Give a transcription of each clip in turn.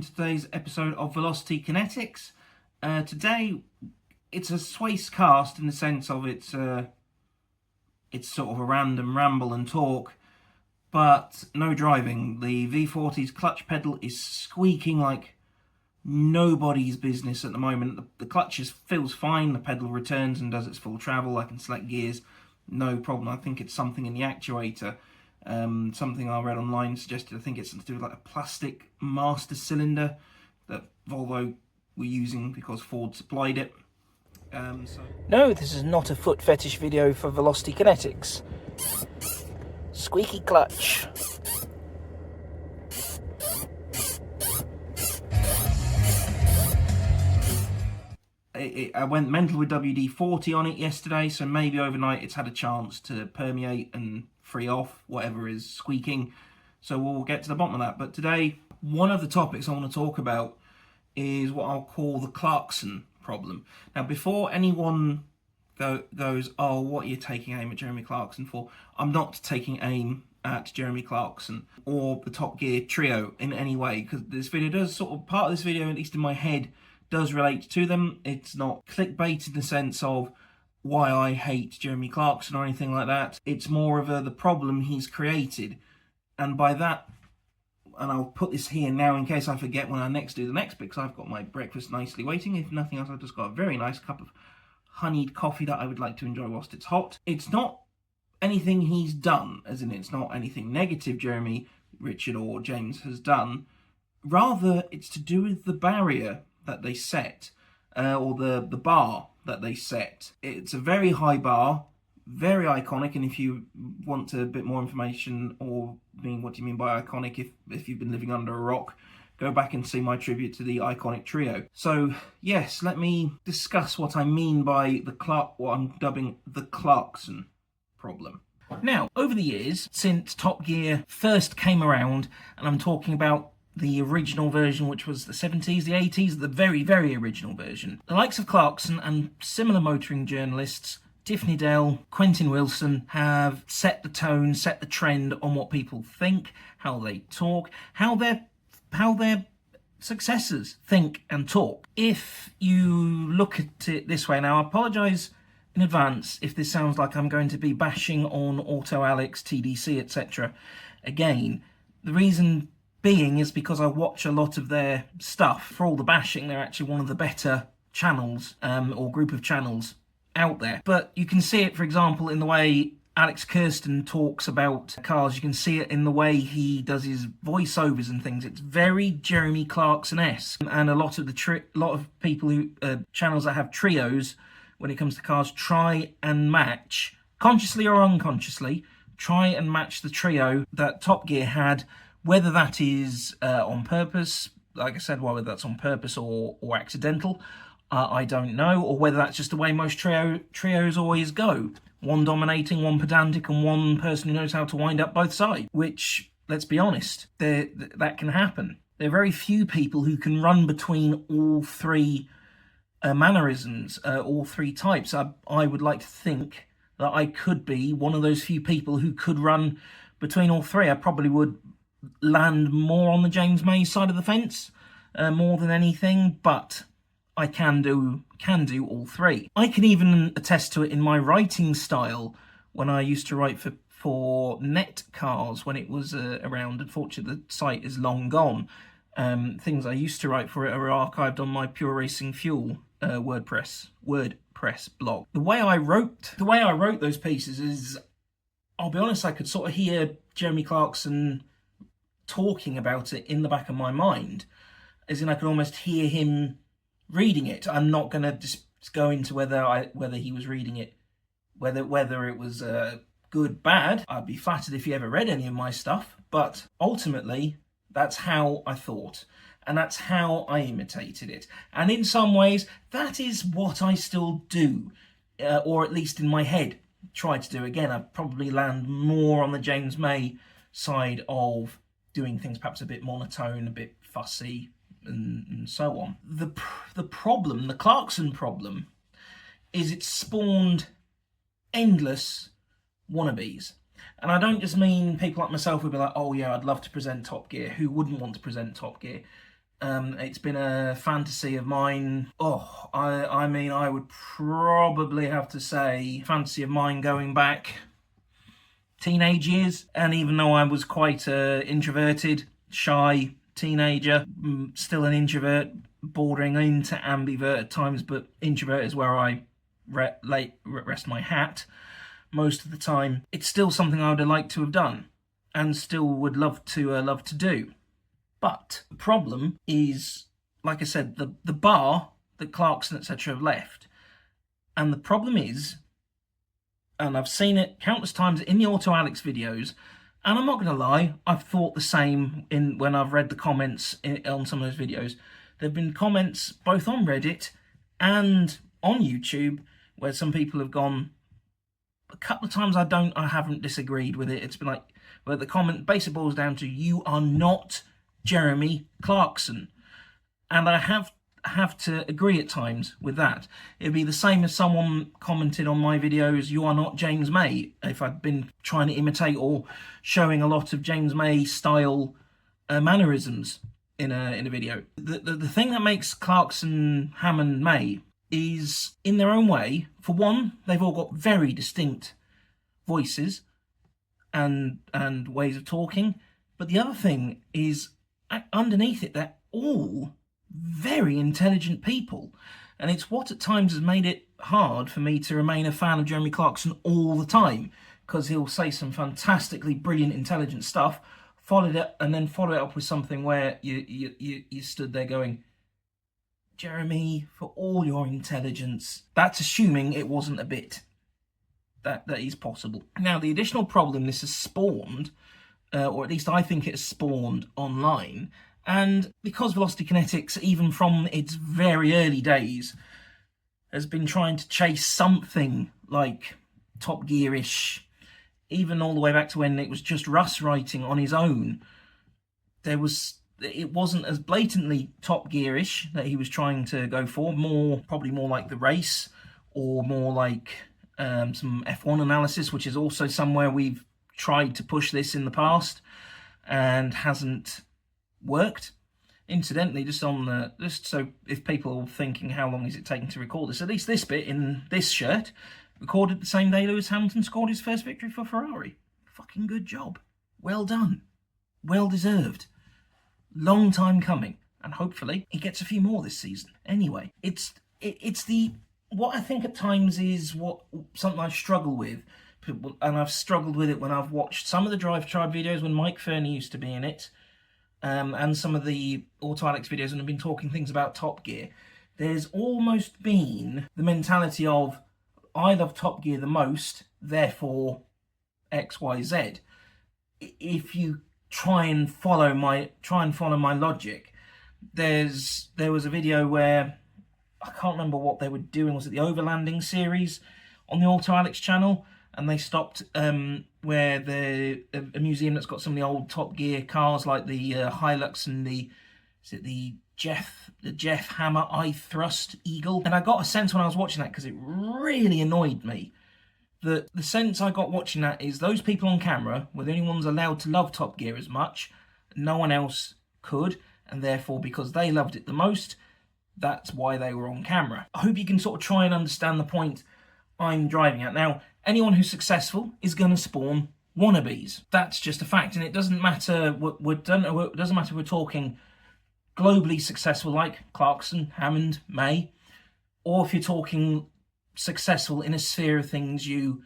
to today's episode of Velocity Kinetics. Today, it's a Swace cast in the sense of it's sort of a random ramble and talk, but no driving. The V40's clutch pedal is squeaking like nobody's business at the moment. The clutch feels fine, the pedal returns and does its full travel. I can select gears, no problem. I think it's something in the actuator. Something I read online suggested, I think it's to do with like a plastic master cylinder that Volvo were using because Ford supplied it. No, this is not a foot fetish video for Velocity Kinetics. Squeaky clutch. I went mental with WD-40 on it yesterday, so maybe overnight it's had a chance to permeate and free off whatever is squeaking. So we'll get to the bottom of that. But today, one of the topics I want to talk about is what I'll call the Clarkson problem. Now, before anyone goes, oh, what are you taking aim at Jeremy Clarkson for? I'm not taking aim at Jeremy Clarkson or the Top Gear trio in any way, because this video does sort of, part of this video, at least in my head, does relate to them. It's not clickbait in the sense of why I hate Jeremy Clarkson or anything like that. It's more of the problem he's created. And by that, and I'll put this here now in case I forget when I next do the next bit, because I've got my breakfast nicely waiting. If nothing else, I've just got a very nice cup of honeyed coffee that I would like to enjoy whilst it's hot. It's not anything he's done, as in it's not anything negative Jeremy, Richard or James has done. Rather, it's to do with the barrier that they set, or the bar that they set. It's a very high bar, very iconic, and if you want a bit more information or what do you mean by iconic, if you've been living under a rock, go back and see my tribute to the iconic trio. So yes, let me discuss what I mean by what I'm dubbing the Clarkson problem. Now, over the years, since Top Gear first came around, and I'm talking about the original version, which was the 70s, the 80s, the very, very original version, the likes of Clarkson and similar motoring journalists, Tiffany Dell, Quentin Wilson, have set the tone, set the trend on what people think, how they talk, how their successors think and talk. If you look at it this way, now I apologise in advance if this sounds like I'm going to be bashing on Auto Alex, TDC, etc. Again, the reason being is because I watch a lot of their stuff. For all the bashing, they're actually one of the better channels or group of channels out there. But you can see it, for example, in the way Alex Kirsten talks about cars. You can see it in the way he does his voiceovers and things. It's very Jeremy Clarkson-esque, and a lot of people who channels that have trios when it comes to cars try and match, consciously or unconsciously, try and match the trio that Top Gear had. Whether that is on purpose, like I said, whether that's on purpose or accidental, I don't know, or whether that's just the way most trios always go. One dominating, one pedantic, and one person who knows how to wind up both sides, which, let's be honest, that can happen. There are very few people who can run between all three mannerisms, all three types. I would like to think that I could be one of those few people who could run between all three. I probably would land more on the James May side of the fence, more than anything, but I can do all three. I can even attest to it in my writing style when I used to write for Net Cars when it was around. Unfortunately, the site is long gone. Things I used to write for it are archived on my Pure Racing Fuel WordPress blog. The way I wrote those pieces is, I'll be honest, I could sort of hear Jeremy Clarkson talking about it in the back of my mind, as in I could almost hear him reading it. I'm not going to just go into whether he was reading it, whether it was good, bad. I'd be flattered if he ever read any of my stuff, but ultimately that's how I thought, and that's how I imitated it. And in some ways, that is what I still do, or at least in my head try to do. Again, I'd probably land more on the James May side of doing things perhaps a bit monotone, a bit fussy, and so on. The problem, the Clarkson problem, is it spawned endless wannabes. And I don't just mean people like myself who'd be like, oh yeah, I'd love to present Top Gear. Who wouldn't want to present Top Gear? It's been a fantasy of mine. Oh, I mean, I would probably have to say fantasy of mine going back teenage years. And even though I was quite introverted, shy teenager, still an introvert, bordering into ambivert at times, but introvert is where I rest my hat most of the time. It's still something I would have liked to have done, and still would love to do. But the problem is, like I said, the bar that Clarkson, etc. have left. And the problem is, and I've seen it countless times in the Auto Alex videos, and I'm not going to lie, I've thought the same when I've read the comments on some of those videos. There have been comments both on Reddit and on YouTube where some people have gone, a couple of times I haven't disagreed with it. It's been like, well, the comment basically boils down to, you are not Jeremy Clarkson. And I have to agree at times with that. It'd be the same as someone commented on my videos, you are not James May, if I'd been trying to imitate or showing a lot of James May style mannerisms in a video. The thing that makes Clarkson, Hammond, May is, in their own way, for one, they've all got very distinct voices and ways of talking. But the other thing is, underneath it, they're all very intelligent people. And it's what at times has made it hard for me to remain a fan of Jeremy Clarkson all the time, because he'll say some fantastically brilliant, intelligent stuff, follow it up with something where you stood there going, Jeremy, for all your intelligence, that's assuming it wasn't a bit. That is possible. Now, the additional problem this has spawned, or at least I think it has spawned online, and because Velocity Kinetics, even from its very early days, has been trying to chase something like Top Gear-ish, even all the way back to when it was just Russ writing on his own, it wasn't as blatantly Top Gear-ish that he was trying to go for, probably more like the race, or more like some F1 analysis, which is also somewhere we've tried to push this in the past and hasn't worked. Incidentally, just so if people are thinking how long is it taking to record this, at least this bit in this shirt recorded the same day Lewis Hamilton scored his first victory for Ferrari. Fucking good job. Well done. Well deserved. Long time coming, and hopefully he gets a few more this season. Anyway, it's what I think at times is something I struggle with, and I've struggled with it when I've watched some of the Drive Tribe videos when Mike Fernie used to be in it, and some of the Auto Alex videos when I've been talking things about Top Gear. There's almost been the mentality of, I love Top Gear the most, therefore X, Y, Z. If you try and follow my logic, there was a video where I can't remember what they were doing. Was it the Overlanding series on the Auto Alex channel? And they stopped where a museum that's got some of the old Top Gear cars, like the Hilux and the Jeff Hammer I-Thrust Eagle. And I got a sense when I was watching that, because it really annoyed me, the sense I got watching that is those people on camera were the only ones allowed to love Top Gear as much. No one else could, and therefore, because they loved it the most, that's why they were on camera. I hope you can sort of try and understand the point I'm driving at. Now, anyone who's successful is going to spawn wannabes. That's just a fact, and it doesn't matter. It doesn't matter if we're talking globally successful like Clarkson, Hammond, May, or if you're talking successful in a sphere of things you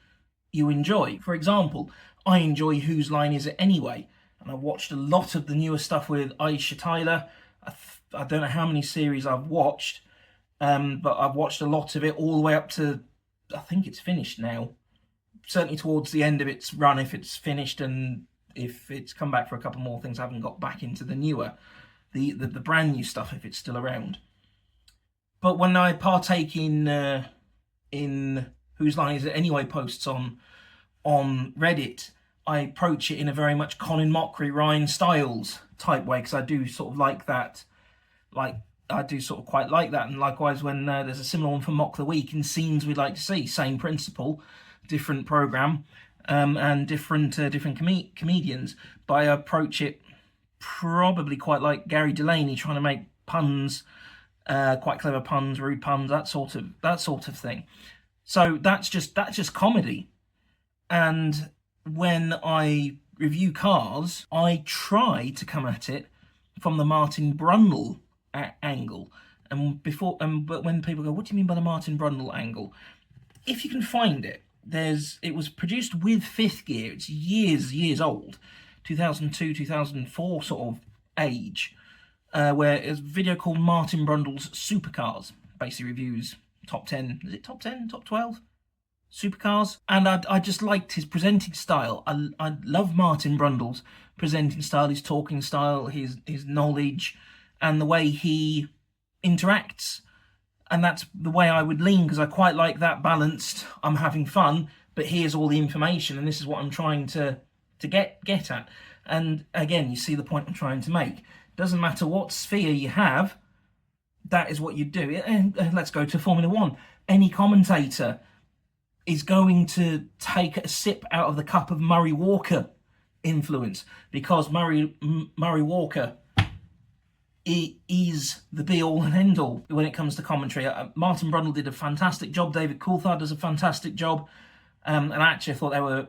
enjoy. For example, I enjoy Whose Line Is It Anyway? And I've watched a lot of the newer stuff with Aisha Tyler. I don't know how many series I've watched, but I've watched a lot of it all the way up to, I think it's finished now. Certainly towards the end of its run, if it's finished, and if it's come back for a couple more things, I haven't got back into the newer, the brand new stuff, if it's still around. But when I partake in Whose Line Is It Anyway posts on Reddit, I approach it in a very much Colin Mockery, Ryan Stiles type way, because I do sort of like that. I do sort of quite like that. And likewise, when there's a similar one for Mock the Week in Scenes We'd Like to See, same principle, different program, and different comedians, but I approach it probably quite like Gary Delaney, trying to make puns, quite clever puns, rude puns, that sort of thing. So that's just comedy. And when I review cars, I try to come at it from the Martin Brundle angle. But when people go, what do you mean by the Martin Brundle angle? If you can find it, it was produced with Fifth Gear. It's years old, 2002, 2004 sort of age, where it's a video called Martin Brundle's Supercars. Basically reviews top 10, is it top 10, top 12? Supercars. And I just liked his presenting style. I love Martin Brundle's presenting style, his talking style, his knowledge, and the way he interacts. And that's the way I would lean, because I quite like that balanced, I'm having fun, but here's all the information, and this is what I'm trying to get at. And again, you see the point I'm trying to make. Doesn't matter what sphere you have, that is what you do. And let's go to Formula One. Any commentator is going to take a sip out of the cup of Murray Walker influence, because Murray Walker is the be-all and end-all when it comes to commentary. Martin Brundle did a fantastic job. David Coulthard does a fantastic job. And actually, I thought they were,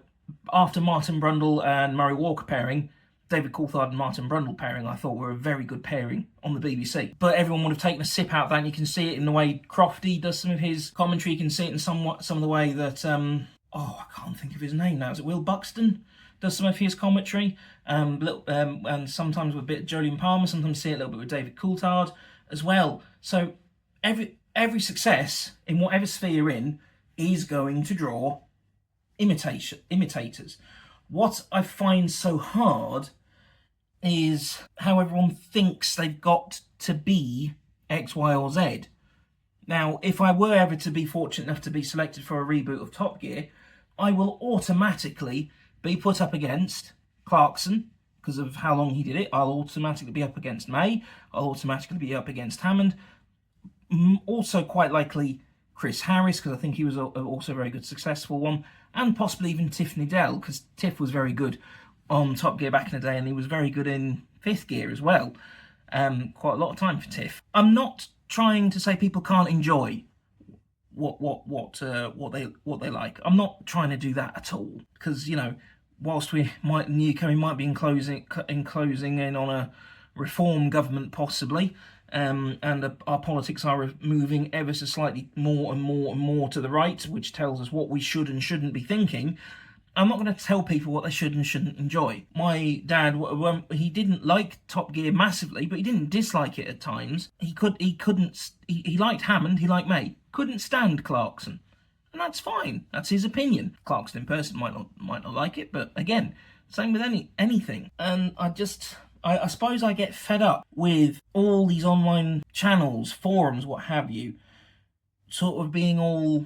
after Martin Brundle and Murray Walker pairing, David Coulthard and Martin Brundle pairing, I thought were a very good pairing on the BBC. But everyone would have taken a sip out of that, and you can see it in the way Crofty does some of his commentary. You can see it in some of the way that, I can't think of his name now. Is it Will Buxton? Does some of his commentary, and sometimes with a bit of Jolyon Palmer, sometimes see it a little bit with David Coulthard as well. So every success in whatever sphere you're in is going to draw imitators. What I find so hard is how everyone thinks they've got to be X, Y, or Z. Now, if I were ever to be fortunate enough to be selected for a reboot of Top Gear, I will automatically be put up against Clarkson, because of how long he did it. I'll automatically be up against May. I'll automatically be up against Hammond. Also, quite likely, Chris Harris, because I think he was also a very good, successful one. And possibly even Tiff Needell, because Tiff was very good on Top Gear back in the day, and he was very good in Fifth Gear as well. Quite a lot of time for Tiff. I'm not trying to say people can't enjoy what they like. I'm not trying to do that at all, because whilst we might in the UK we might be enclosing in on a reform government possibly, and our politics are moving ever so slightly more and more to the right, which tells us what we should and shouldn't be thinking. I'm not going to tell people what they should and shouldn't enjoy. My dad, he didn't like Top Gear massively, but he didn't dislike it at times. He liked Hammond, he liked May. Couldn't stand Clarkson. And that's fine. That's his opinion. Clarkson in person might not like it, but again, same with anything. And I suppose I get fed up with all these online channels, forums, what have you, sort of being all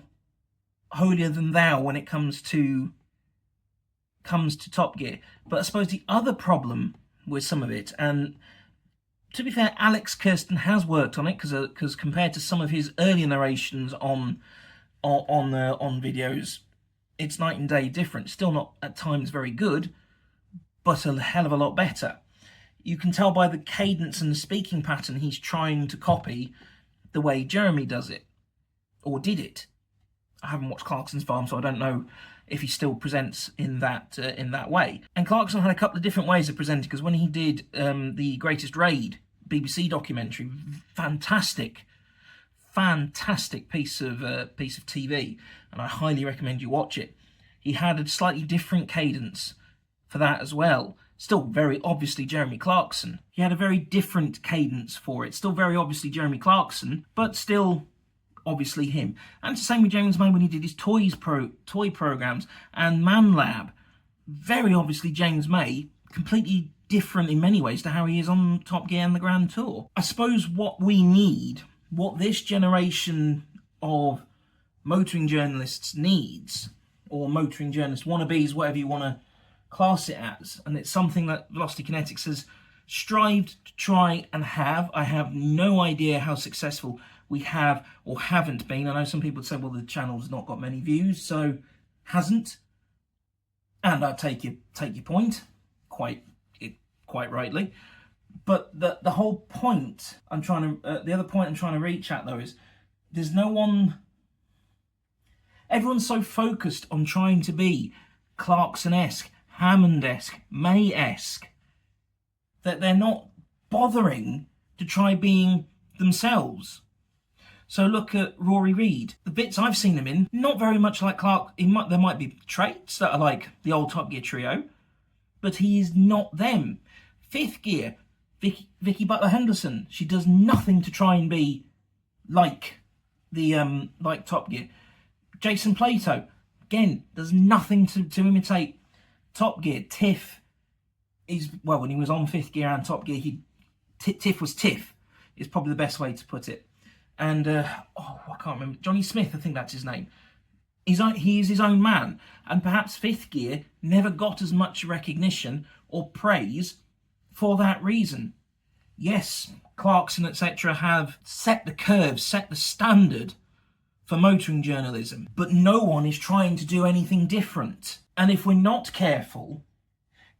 holier than thou when it comes to Top Gear. But I suppose the other problem with some of it, and to be fair, Alex Kirsten has worked on it, because compared to some of his earlier narrations on videos, it's night and day different. Still not at times very good, but a hell of a lot better. You can tell by the cadence and the speaking pattern he's trying to copy the way Jeremy does it, or did it. I haven't watched Clarkson's Farm, so I don't know if he still presents in that way. And Clarkson had a couple of different ways of presenting, because when he did the Greatest Raid BBC documentary, fantastic piece of TV, and I highly recommend you watch it. He had a slightly different cadence for that as well. Still very obviously Jeremy Clarkson. He had a very different cadence for it. Still very obviously Jeremy Clarkson, but still obviously him. And it's the same with James May when he did his toy programs and Man Lab. Very obviously James May, completely different in many ways to how he is on Top Gear and the Grand Tour. I suppose what we need, what this generation of motoring journalists needs, or motoring journalist wannabes, whatever you want to class it as, and it's something that Velocity Kinetics has strived to try and have. I have no idea how successful we have or haven't been. I know some people say, well, the channel's not got many views, so hasn't. And I take your point quite quite rightly. But the whole point the other point I'm trying to reach at though is there's no one. Everyone's so focused on trying to be Clarkson-esque, Hammond-esque, May-esque that they're not bothering to try being themselves. So look at Rory Reid. The bits I've seen him in, not very much like Clark. There might be traits that are like the old Top Gear trio, but he is not them. Fifth Gear, Vicky Butler-Henderson. She does nothing to try and be like like Top Gear. Jason Plato, again, does nothing to imitate Top Gear. Tiff when he was on Fifth Gear and Top Gear, Tiff was Tiff, is probably the best way to put it. And, I can't remember, Johnny Smith, I think that's his name. He is his own man. And perhaps Fifth Gear never got as much recognition or praise for that reason. Yes, Clarkson, etc. have set the curve, set the standard for motoring journalism, but no one is trying to do anything different. And if we're not careful,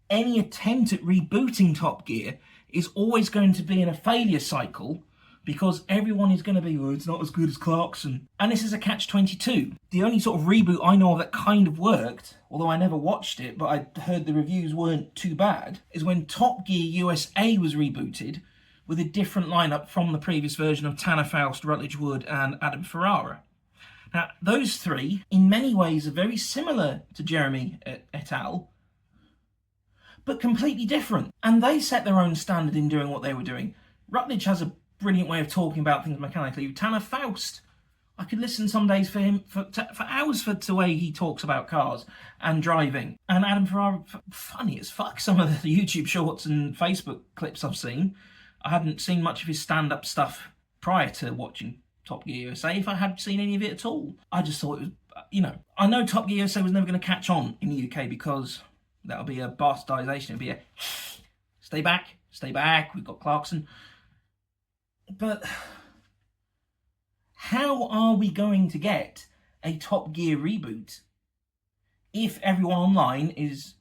any attempt at rebooting Top Gear is always going to be in a failure cycle, because everyone is going to be, well, it's not as good as Clarkson. And this is a catch-22. The only sort of reboot I know of that kind of worked, although I never watched it, but I heard the reviews weren't too bad, is when Top Gear USA was rebooted with a different lineup from the previous version of Tanner Faust, Rutledge Wood and Adam Ferrara. Now, those three, in many ways, are very similar to Jeremy et al., but completely different. And they set their own standard in doing what they were doing. Rutledge has a brilliant way of talking about things mechanically. Tanner Faust, I could listen some days for him for hours to the way he talks about cars and driving. And Adam Ferrara, funny as fuck, some of the YouTube shorts and Facebook clips I've seen. I hadn't seen much of his stand-up stuff prior to watching Top Gear USA, if I had seen any of it at all. I just thought it was, I know Top Gear USA was never going to catch on in the UK because that'll be a bastardisation. It'll be a stay back, we've got Clarkson. But how are we going to get a Top Gear reboot if everyone online is,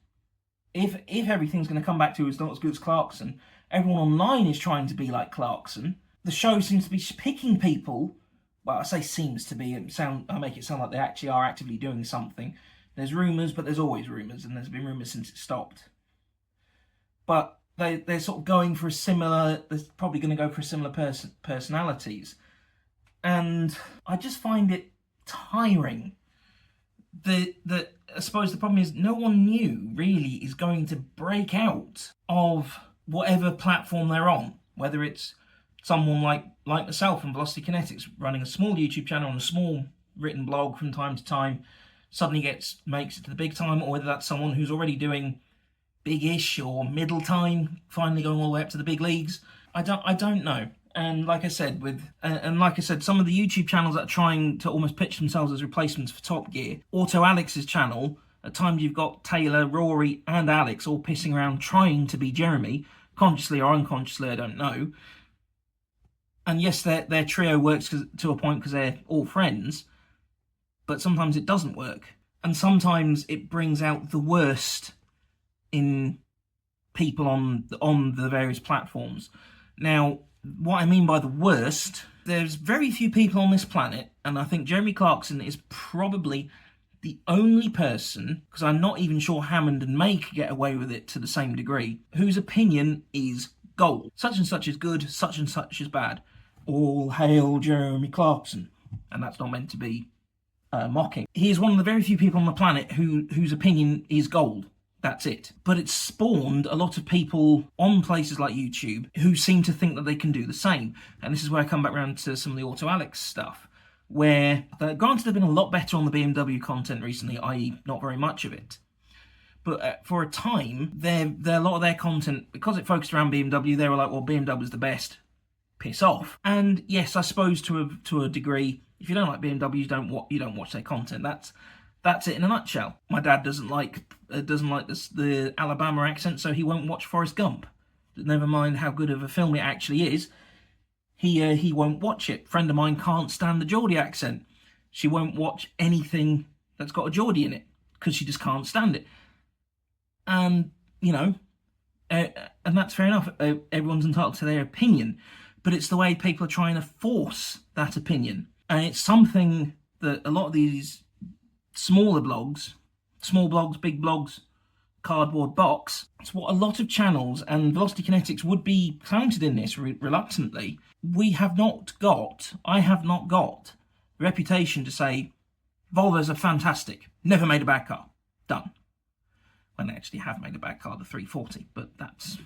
if everything's going to come back to it's not as good as Clarkson, everyone online is trying to be like Clarkson. The show seems to be picking people, well, I say seems to be, I make it sound like they actually are actively doing something. There's rumours, but there's always rumours, and there's been rumours since it stopped. But they're sort of going for they're probably going to go for similar personalities. And I just find it tiring. I suppose the problem is no one new really is going to break out of whatever platform they're on, whether it's someone like myself and Velocity Kinetics running a small YouTube channel and a small written blog from time to time suddenly makes it to the big time, or whether that's someone who's already doing big-ish or middle time, finally going all the way up to the big leagues. I don't know. And like I said, some of the YouTube channels that are trying to almost pitch themselves as replacements for Top Gear, Auto Alex's channel, at times you've got Taylor, Rory and Alex all pissing around trying to be Jeremy, consciously or unconsciously, I don't know. And yes, their trio works to a point because they're all friends, but sometimes it doesn't work. And sometimes it brings out the worst in people on the various platforms. Now, what I mean by the worst, there's very few people on this planet, and I think Jeremy Clarkson is probably the only person, because I'm not even sure Hammond and May could get away with it to the same degree, whose opinion is gold. Such and such is good, such and such is bad. All hail Jeremy Clarkson. And that's not meant to be mocking. He is one of the very few people on the planet whose opinion is gold. That's it. But it's spawned a lot of people on places like YouTube who seem to think that they can do the same. And this is where I come back around to some of the Auto Alex stuff, where, granted, they've been a lot better on the BMW content recently, i.e. not very much of it. But for a time, a lot of their content, because it focused around BMW, they were like, well, BMW's the best. Piss off. And yes, I suppose to a degree, if you don't like BMWs, you don't watch their content. That's it in a nutshell. My dad doesn't like the Alabama accent, so he won't watch Forrest Gump. Never mind how good of a film it actually is. He won't watch it. Friend of mine can't stand the Geordie accent. She won't watch anything that's got a Geordie in it because she just can't stand it. And And that's fair enough. Everyone's entitled to their opinion, but it's the way people are trying to force that opinion. And it's something that a lot of these smaller blogs, small blogs, big blogs, cardboard box, it's what a lot of channels, and Velocity Kinetics would be counted in this reluctantly. I have not got the reputation to say Volvos are fantastic, never made a bad car, done. When they actually have made a bad car, the 340, but that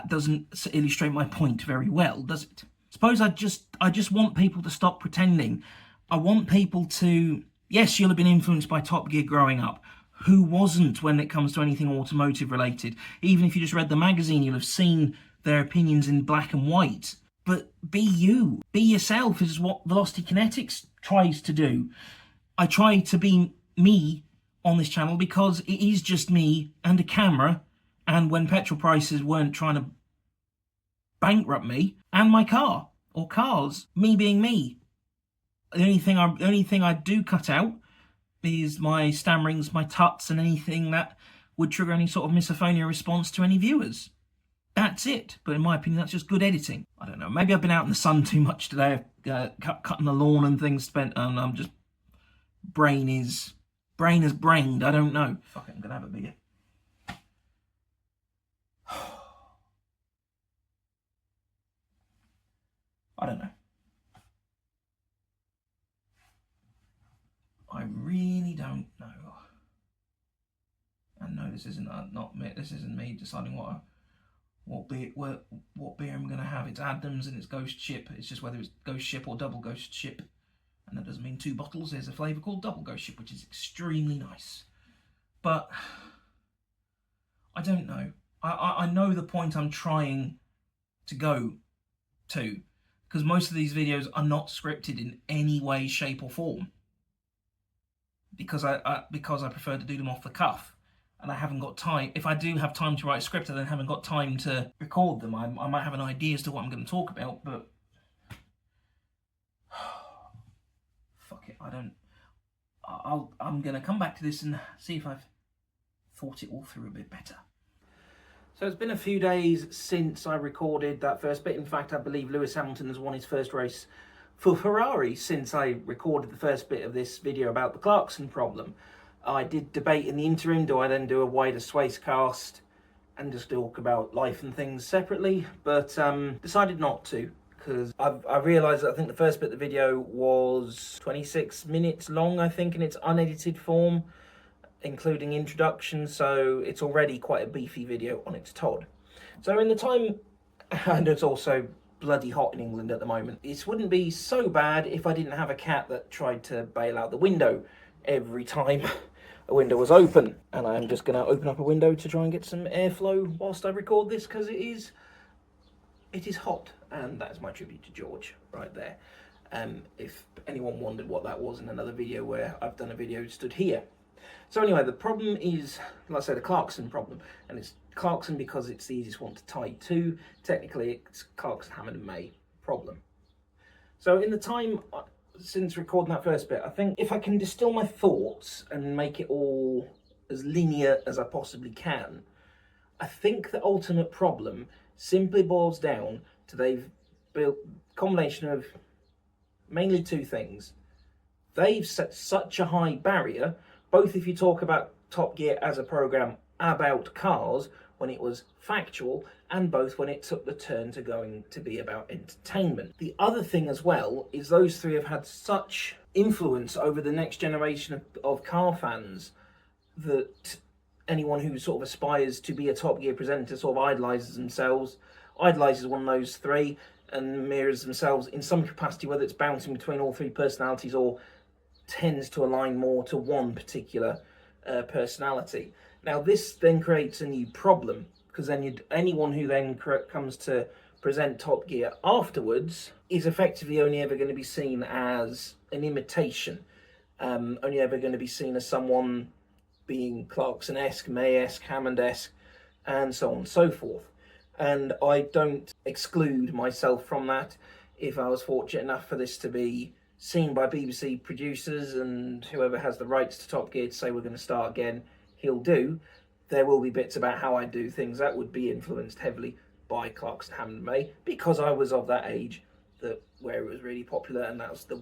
doesn't illustrate my point very well, does it? Suppose I just want people to stop pretending. I want people to, yes, you'll have been influenced by Top Gear growing up. Who wasn't when it comes to anything automotive related? Even if you just read the magazine, you'll have seen their opinions in black and white. But be you. Be yourself is what Velocity Kinetics tries to do. I try to be me on this channel because it is just me and a camera, and when petrol prices weren't trying to bankrupt me, and my car, or cars, me being me. The only thing I do cut out is my stammerings, my tuts, and anything that would trigger any sort of misophonia response to any viewers. That's it. But in my opinion, that's just good editing. I don't know. Maybe I've been out in the sun too much today, cutting the lawn and things. And I'm just brain has brained. I don't know. Fuck it, I'm gonna have a beer. I don't know. I really don't know. And no, this isn't not me. This isn't me deciding what beer I'm gonna have. It's Adams and it's Ghost Ship. It's just whether it's Ghost Ship or Double Ghost Ship, and that doesn't mean 2 bottles. There's a flavour called Double Ghost Ship, which is extremely nice. But I don't know. I know the point I'm trying to go to, because most of these videos are not scripted in any way, shape, or form. Because I prefer to do them off the cuff, and I haven't got time. If I do have time to write a script, I then haven't got time to record them. I might have an idea as to what I'm going to talk about, but fuck it, I'm going to come back to this and see if I've thought it all through a bit better. So it's been a few days since I recorded that first bit. In fact, I believe Lewis Hamilton has won his first race for Ferrari since I recorded the first bit of this video about the Clarkson problem. I did debate in the interim, do I then do a wider swathe cast and just talk about life and things separately, but decided not to, because I realised that I think the first bit of the video was 26 minutes long, I think, in its unedited form, including introduction, so it's already quite a beefy video on its Todd. So in the time, and it's also bloody hot in England at the moment, it wouldn't be so bad if I didn't have a cat that tried to bail out the window every time a window was open. And I'm just going to open up a window to try and get some airflow whilst I record this, because it is hot, and that's my tribute to George right there. If anyone wondered what that was in another video where I've done a video stood here. So anyway, the problem is, like I said, the Clarkson problem, and it's Clarkson because it's the easiest one to tie to. Technically, it's Clarkson, Hammond and May problem. So in the time since recording that first bit, I think if I can distill my thoughts and make it all as linear as I possibly can, I think the ultimate problem simply boils down to they've built a combination of mainly 2 things. They've set such a high barrier, both if you talk about Top Gear as a program about cars when it was factual, and both when it took the turn to going to be about entertainment. The other thing as well is those 3 have had such influence over the next generation of car fans that anyone who sort of aspires to be a Top Gear presenter sort of idolises one of those 3 and mirrors themselves in some capacity, whether it's bouncing between all 3 personalities or tends to align more to one particular personality. Now this then creates a new problem, because then anyone who then comes to present Top Gear afterwards is effectively only ever going to be seen as an imitation, only ever going to be seen as someone being Clarkson-esque, May-esque, Hammond-esque, and so on and so forth. And I don't exclude myself from that. If I was fortunate enough for this to be seen by BBC producers and whoever has the rights to Top Gear to say we're going to start again, he'll do, there will be bits about how I do things that would be influenced heavily by Clarkson, Hammond and May, because I was of that age that where it was really popular, and that was the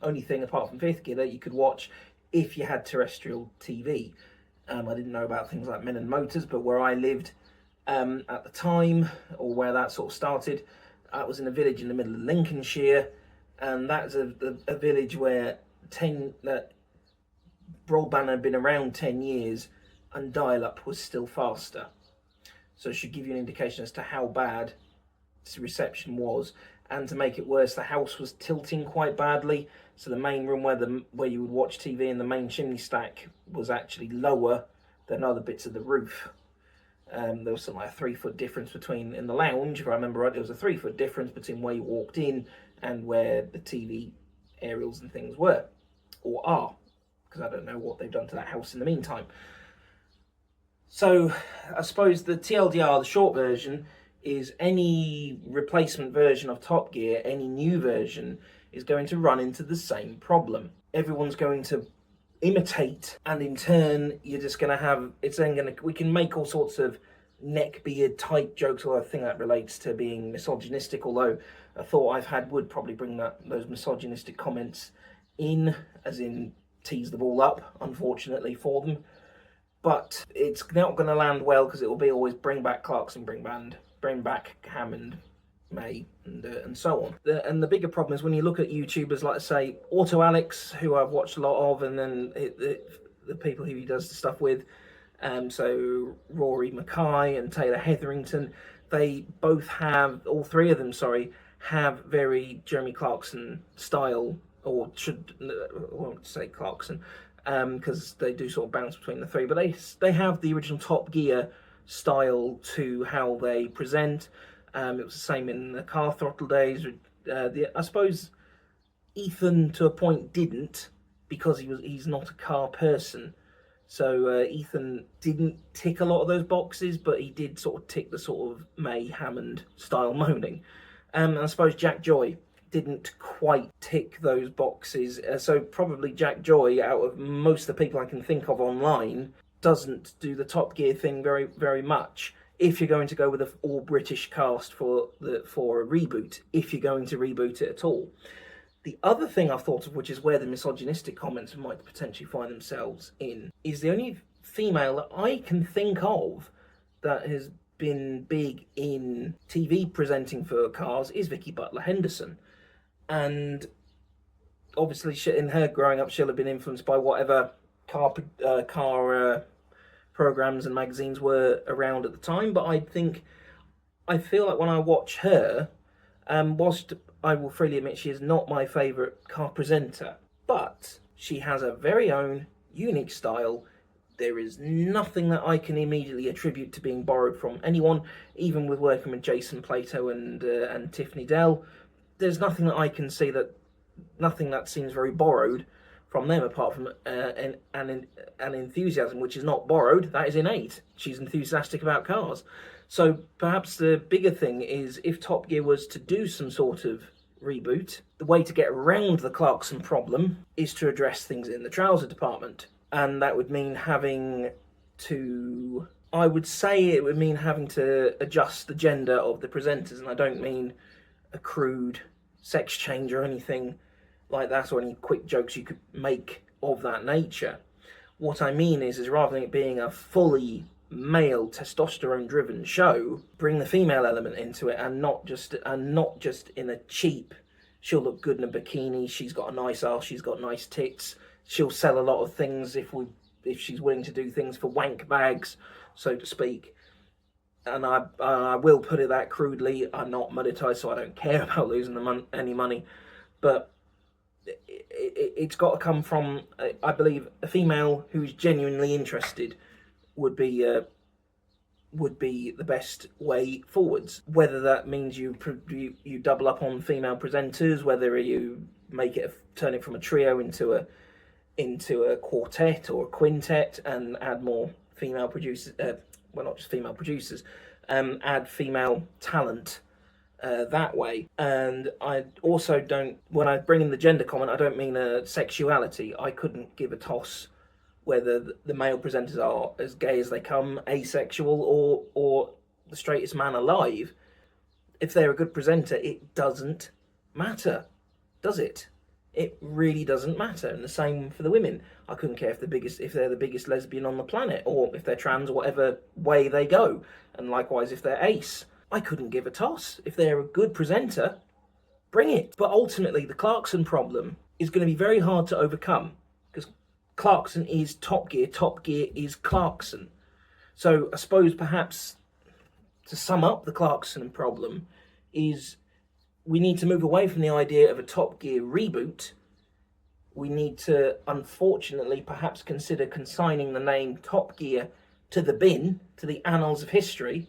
only thing apart from Fifth Gear that you could watch if you had terrestrial TV. I didn't know about things like Men and Motors, but where I lived at the time, or where that sort of started, I was in a village in the middle of Lincolnshire, and that's a village where broadband had been around 10 years and dial-up was still faster. So it should give you an indication as to how bad the reception was. And to make it worse, the house was tilting quite badly, so the main room where you would watch TV and the main chimney stack was actually lower than other bits of the roof. There was something like a 3-foot difference between, in the lounge, if I remember right, there was a 3-foot difference between where you walked in and where the TV aerials and things were, or are, because I don't know what they've done to that house in the meantime. So I suppose the TLDR, the short version, is any replacement version of Top Gear, any new version, is going to run into the same problem. Everyone's going to imitate, and in turn you're just going to have, we can make all sorts of neckbeard type jokes, although I think that relates to being misogynistic, although a thought I've had would probably bring those misogynistic comments in, as in tease the ball up, unfortunately for them. But it's not going to land well, because it will be always bring back Clarkson, bring back Hammond, May, and so on. And the bigger problem is when you look at YouTubers like, say, Auto Alex, who I've watched a lot of, and then the people who he does the stuff with, so Rory Mackay and Taylor Hetherington, they both have, all three of them, sorry, have very Jeremy Clarkson style, or I won't say Clarkson, because they do sort of bounce between the three, but they have the original Top Gear style to how they present. It was the same in the Car Throttle days. I suppose Ethan to a point didn't, because he's not a car person. So Ethan didn't tick a lot of those boxes, but he did sort of tick the sort of May Hammond style moaning. And I suppose Jack Joy didn't quite tick those boxes. So probably Jack Joy, out of most of the people I can think of online, doesn't do the Top Gear thing very, very much. If you're going to go with an all British cast for a reboot, if you're going to reboot it at all. The other thing I've thought of, which is where the misogynistic comments might potentially find themselves in, is the only female that I can think of that has been big in TV presenting for cars is Vicky Butler Henderson. And obviously in her growing up, she'll have been influenced by whatever car programs and magazines were around at the time. But I feel like when I watch her, whilst I will freely admit she is not my favourite car presenter, but she has a very own unique style. There is nothing that I can immediately attribute to being borrowed from anyone, even with working with Jason Plato and Tiffany Dell. There's nothing that I can see nothing that seems very borrowed from them, apart from an enthusiasm, which is not borrowed, that is innate. She's enthusiastic about cars. So perhaps the bigger thing is, if Top Gear was to do some sort of reboot, the way to get around the Clarkson problem is to address things in the trouser department. And that would mean having to adjust the gender of the presenters. And I don't mean a crude sex change or anything like that, or any quick jokes you could make of that nature. What I mean is rather than it being a fully male testosterone driven show, bring the female element into it, and not just in a cheap, she'll look good in a bikini, she's got a nice ass, she's got nice tits, she'll sell a lot of things if she's willing to do things for wank bags, so to speak. And I will put it that crudely, I'm not monetized, so I don't care about losing any money, but it's got to come from, I believe, a female who's genuinely interested would be the best way forwards. Whether that means you double up on female presenters, whether you turn it from a trio into a quartet or a quintet, and add more female producers. Well, not just female producers, add female talent that way. And I also don't, when I bring in the gender comment, I don't mean sexuality. I couldn't give a toss whether the male presenters are as gay as they come, asexual, or the straightest man alive. If they're a good presenter, it doesn't matter, does it? It really doesn't matter. And the same for the women. I couldn't care if they're the biggest lesbian on the planet, or if they're trans, or whatever way they go. And likewise, if they're ace, I couldn't give a toss. If they're a good presenter, bring it. But ultimately, the Clarkson problem is going to be very hard to overcome, because Clarkson is Top Gear is Clarkson. So I suppose perhaps to sum up the Clarkson problem is we need to move away from the idea of a Top Gear reboot. We need to, unfortunately, perhaps consider consigning the name Top Gear to the bin, to the annals of history,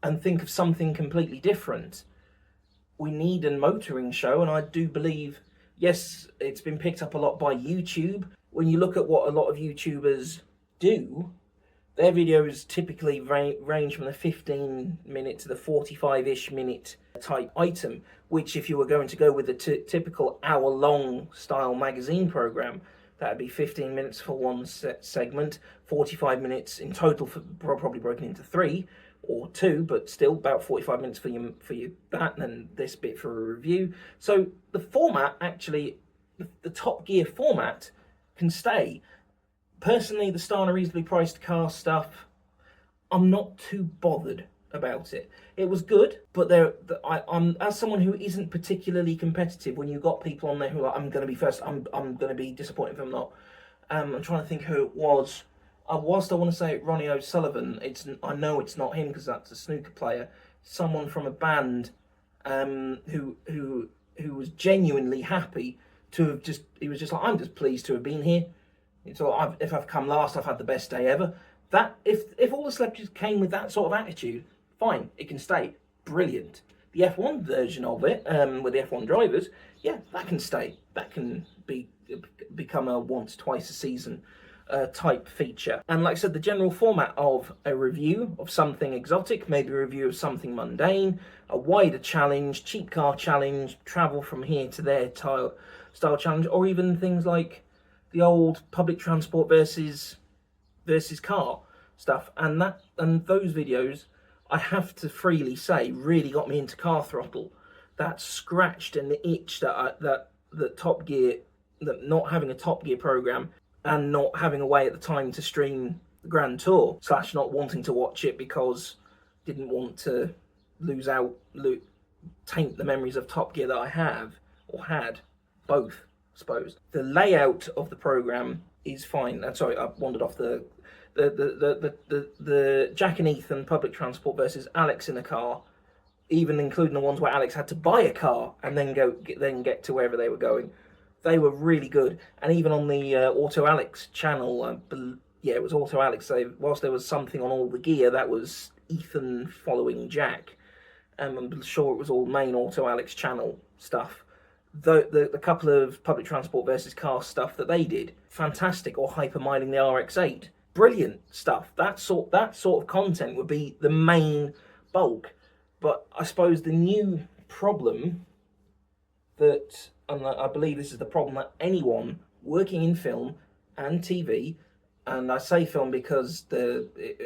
and think of something completely different. We need a motoring show, and I do believe, yes, it's been picked up a lot by YouTube. When you look at what a lot of YouTubers do, their videos typically range from the 15-minute to the 45-ish minute type item, which if you were going to go with the typical hour-long style magazine program, that would be 15 minutes for one segment, 45 minutes in total, probably broken into 3 or 2, but still about 45 minutes for your that, and then this bit for a review. So the format, actually, the Top Gear format can stay. Personally, the Star and a Reasonably Priced Car stuff, I'm not too bothered about it. It was good, but I'm as someone who isn't particularly competitive, when you've got people on there who are like, I'm going to be first, I'm going to be disappointed if I'm not. I'm trying to think who it was. Whilst I want to say Ronnie O'Sullivan, I know it's not him because that's a snooker player. Someone from a band who was genuinely happy to have he was just like, I'm just pleased to have been here. So if I've come last, I've had the best day ever. That if all the celebrities came with that sort of attitude, fine, it can stay. Brilliant. The F1 version of it, with the F1 drivers, yeah, that can stay. That can become a once, twice a season type feature. And like I said, the general format of a review of something exotic, maybe a review of something mundane, a wider challenge, cheap car challenge, travel from here to there style challenge, or even things like the old public transport versus car stuff, and those videos, I have to freely say, really got me into Car Throttle. That scratched an itch that Top Gear, that not having a Top Gear program and not having a way at the time to stream the Grand Tour, / not wanting to watch it because didn't want to taint the memories of Top Gear that I have, or had, both, I suppose. The layout of the program is fine. Sorry, I wandered off the Jack and Ethan public transport versus Alex in a car, even including the ones where Alex had to buy a car and then get to wherever they were going. They were really good. And even on the Auto Alex channel, it was Auto Alex. Whilst there was something on all the gear, that was Ethan following Jack. I'm sure it was all main Auto Alex channel stuff. The couple of public transport versus car stuff that they did, fantastic. Or hypermiling the RX-8, brilliant stuff. That sort of content would be the main bulk. But I suppose the new problem that, and I believe this is the problem that anyone working in film and TV, and I say film because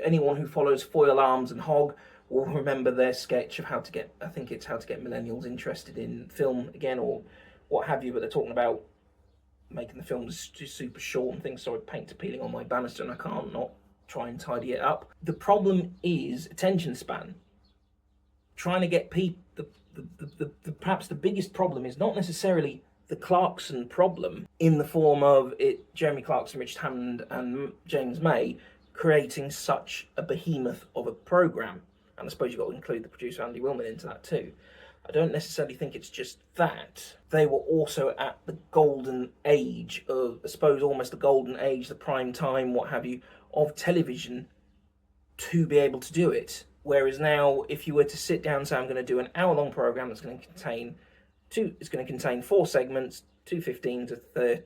anyone who follows Foil Arms and Hog will remember their sketch of how to get millennials interested in film again, or what have you, but they're talking about making the films just super short and things. Sorry, paint's peeling on my banister and I can't not try and tidy it up. The problem is attention span. Trying to get people, perhaps the biggest problem is not necessarily the Clarkson problem in the form of Jeremy Clarkson, Richard Hammond and James May creating such a behemoth of a programme. And I suppose you've got to include the producer Andy Willman into that too. I don't necessarily think it's just that. They were also at the golden age of, I suppose, almost the golden age, the prime time, what have you, of television to be able to do it. Whereas now, if you were to sit down and say, I'm going to do an hour-long programme that's going to contain 4 segments, 2 15 to 30,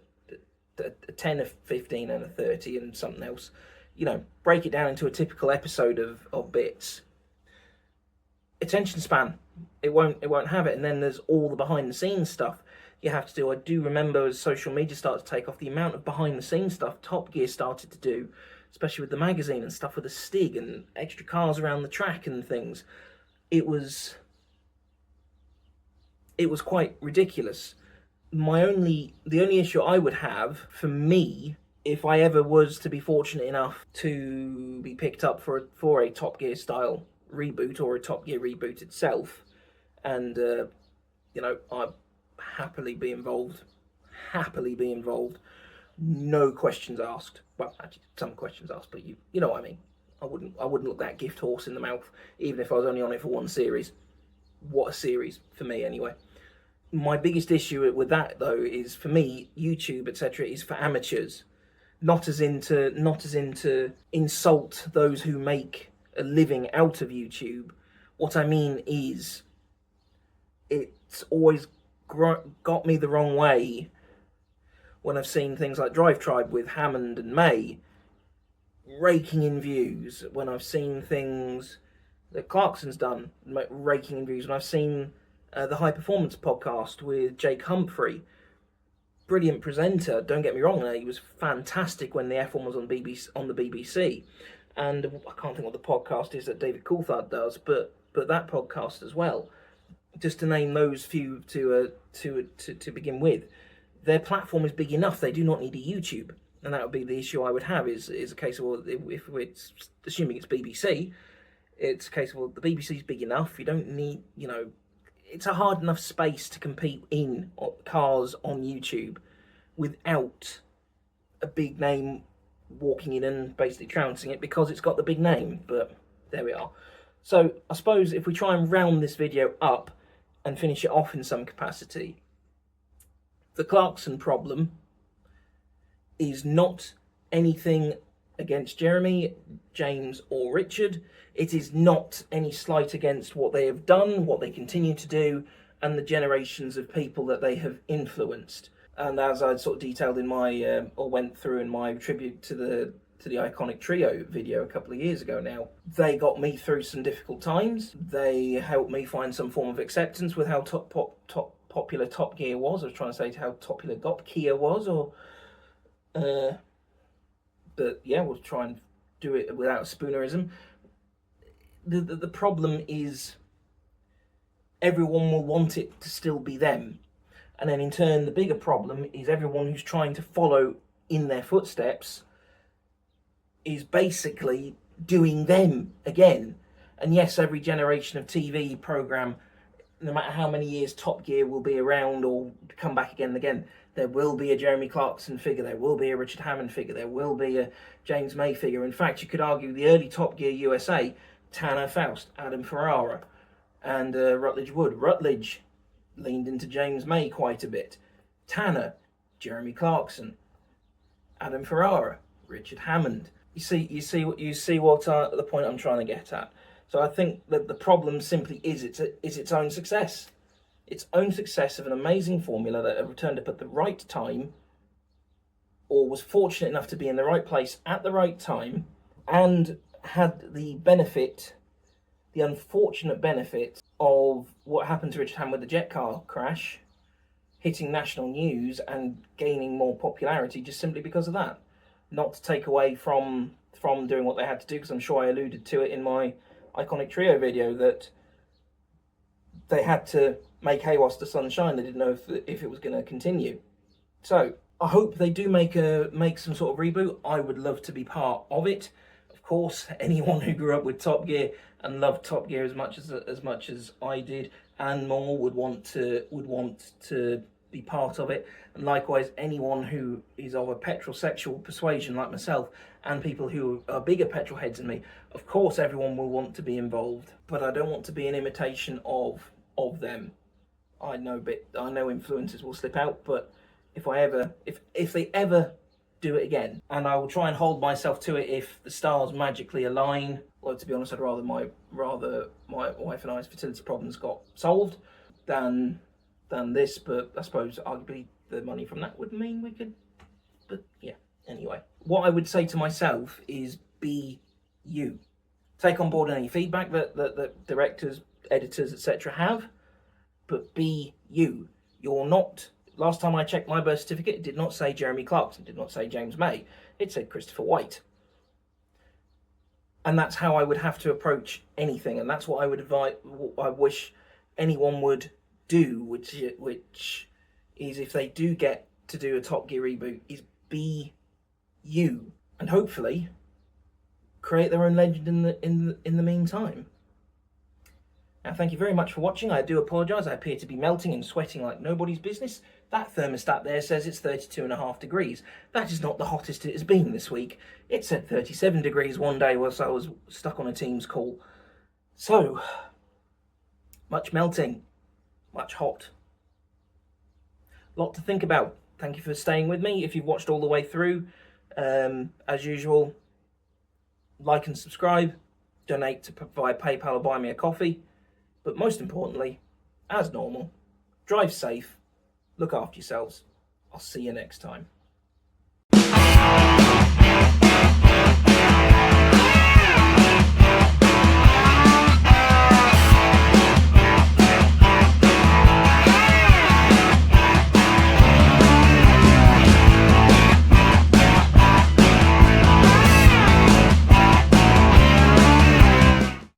10 of 15 and a 30 and something else, break it down into a typical episode of bits. Attention span, it won't have it. And then there's all the behind the scenes stuff. you have to do. I do remember as social media started to take off, the amount of behind the scenes stuff Top Gear started to do, especially with the magazine and stuff with the Stig and extra cars around the track and things. It was quite ridiculous. The only issue I would have, for me, if I ever was to be fortunate enough to be picked up for a Top Gear style reboot, or a Top Gear reboot itself, and I'd happily be involved, no questions asked. Well, actually, some questions asked, but you know what I mean. I wouldn't look that gift horse in the mouth, even if I was only on it for one series. What a series, for me anyway. My biggest issue with that, though, is, for me, YouTube, etc., is for amateurs. Not as in to insult those who make a living out of YouTube. What I mean is, it's always got me the wrong way when I've seen things like Drive Tribe with Hammond and May raking in views, when I've seen things that Clarkson's done raking in views, when I've seen the High Performance podcast with Jake Humphrey, brilliant presenter, don't get me wrong, he was fantastic when the F1 was on the BBC, and I can't think what the podcast is that David Coulthard does, but that podcast as well, just to name those few to begin with. Their platform is big enough, they do not need a YouTube, and that would be the issue I would have, is a case of, well, if it's assuming it's BBC, it's a case of, well, the BBC's big enough, you don't need, it's a hard enough space to compete in cars on YouTube without a big name walking in and basically trouncing it because it's got the big name. But there we are. So I suppose if we try and round this video up and finish it off in some capacity, the Clarkson problem is not anything against Jeremy, James or Richard. It is not any slight against what they have done, what they continue to do, and the generations of people that they have influenced. And as I sort of detailed in my, or went through in my tribute to the Iconic Trio video a couple of years ago now, they got me through some difficult times. They helped me find some form of acceptance with how popular Top Gear was. I was trying to say how popular Kia was, or... but yeah, we'll try and do it without spoonerism. The problem is everyone will want it to still be them. And then in turn, the bigger problem is everyone who's trying to follow in their footsteps is basically doing them again. And yes, every generation of TV programme, no matter how many years Top Gear will be around or come back again and again, there will be a Jeremy Clarkson figure, there will be a Richard Hammond figure, there will be a James May figure. In fact, you could argue the early Top Gear USA, Tanner Faust, Adam Ferrara, and Rutledge Wood. Rutledge leaned into James May quite a bit. Tanner, Jeremy Clarkson, Adam Ferrara, Richard Hammond. You see what the point I'm trying to get at. So I think that the problem simply is its own success. Its own success of an amazing formula that have turned up at the right time, or was fortunate enough to be in the right place at the right time, and had the benefit, the unfortunate benefit of what happened to Richard Hammond with the jet car crash, hitting national news and gaining more popularity just simply because of that. Not to take away from doing what they had to do, because I'm sure I alluded to it in my Iconic Trio video that they had to make hay whilst the sun shine. They didn't know if it was going to continue. So I hope they do make some sort of reboot. I would love to be part of it. Of course, anyone who grew up with Top Gear and loved Top Gear as much as I did and more would want to be part of it. And likewise, anyone who is of a petrosexual persuasion like myself and people who are bigger petrol heads than me, of course everyone will want to be involved. But I don't want to be an imitation of them. I know influencers will slip out, but if they ever do it again, and I will try and hold myself to it if the stars magically align. Well, to be honest, I'd rather my wife and I's fertility problems got solved than this, but I suppose arguably the money from that would mean we could. But yeah, anyway, what I would say to myself is be you. Take on board any feedback that directors, editors, etc. have, but be you. You're not last time I checked my birth certificate, it did not say Jeremy Clarkson, it did not say James May. It said Christopher White. And that's how I would have to approach anything, and that's what I would advise. I wish anyone would do, which is, if they do get to do a Top Gear reboot, is be you, and hopefully create their own legend in the meantime. Now, thank you very much for watching. I do apologise. I appear to be melting and sweating like nobody's business. That thermostat there says it's 32.5 degrees. That is not the hottest it has been this week. It said 37 degrees one day whilst I was stuck on a Teams call. So, much melting, much hot. Lot to think about. Thank you for staying with me. If you've watched all the way through, as usual, like and subscribe. Donate to via PayPal or buy me a coffee. But most importantly, as normal, drive safe, look after yourselves. I'll see you next time.